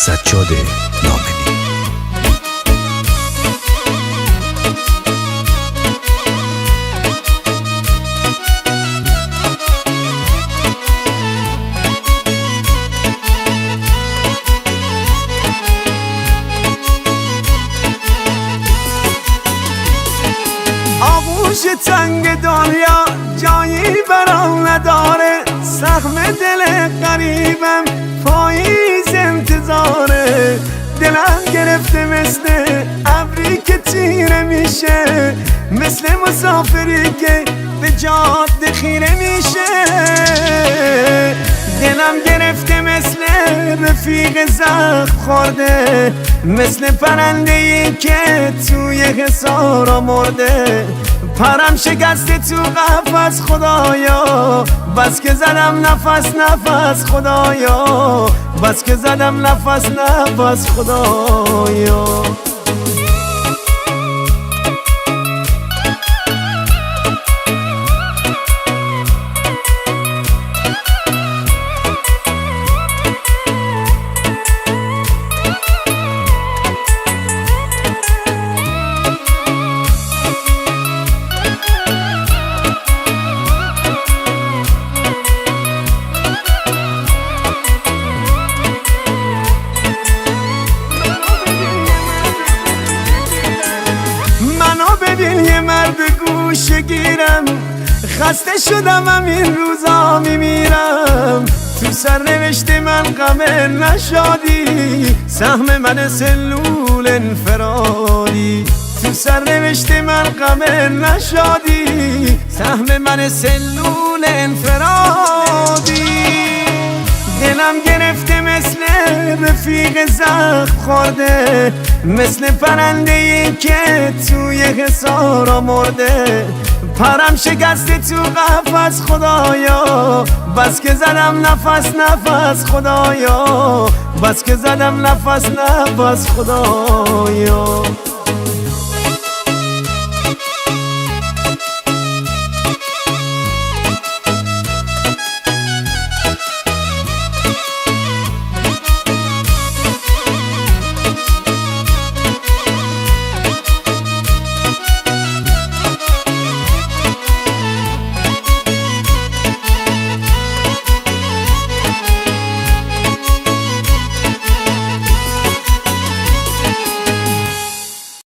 سجاد نامنی. آغوش تنگ دنیا جایی برام نداره، سهم دل غریبم پاییز انتظاره. دلم گرفته مثل ابری که تیره میشه، مثل مسافری که به جاده خیره میشه. دلم گرفته مثل رفیق زخم خورده، مثل پرنده‌ای که توی حصار مرده. پرم شکسته تو قفس خدایا، بس که زدم نفس خدایا، بس که زدم نفس خدایا. ببین یه مرد گوشه گیرم، خسته شدم این روزا میمیرم. تو سرنوشت من غم نشادی، سهم من سلول انفرادی. تو سرنوشت من غم نشادی، سهم من سلول انفرادی. دلم گرفته مثل رفیق زخم خورده، مثل پرنده‌ای که توی حصار مرده. پرم شکسته تو قفس خدایا، بس که زدم نفس خدایا، بس که زدم نفس خدایا.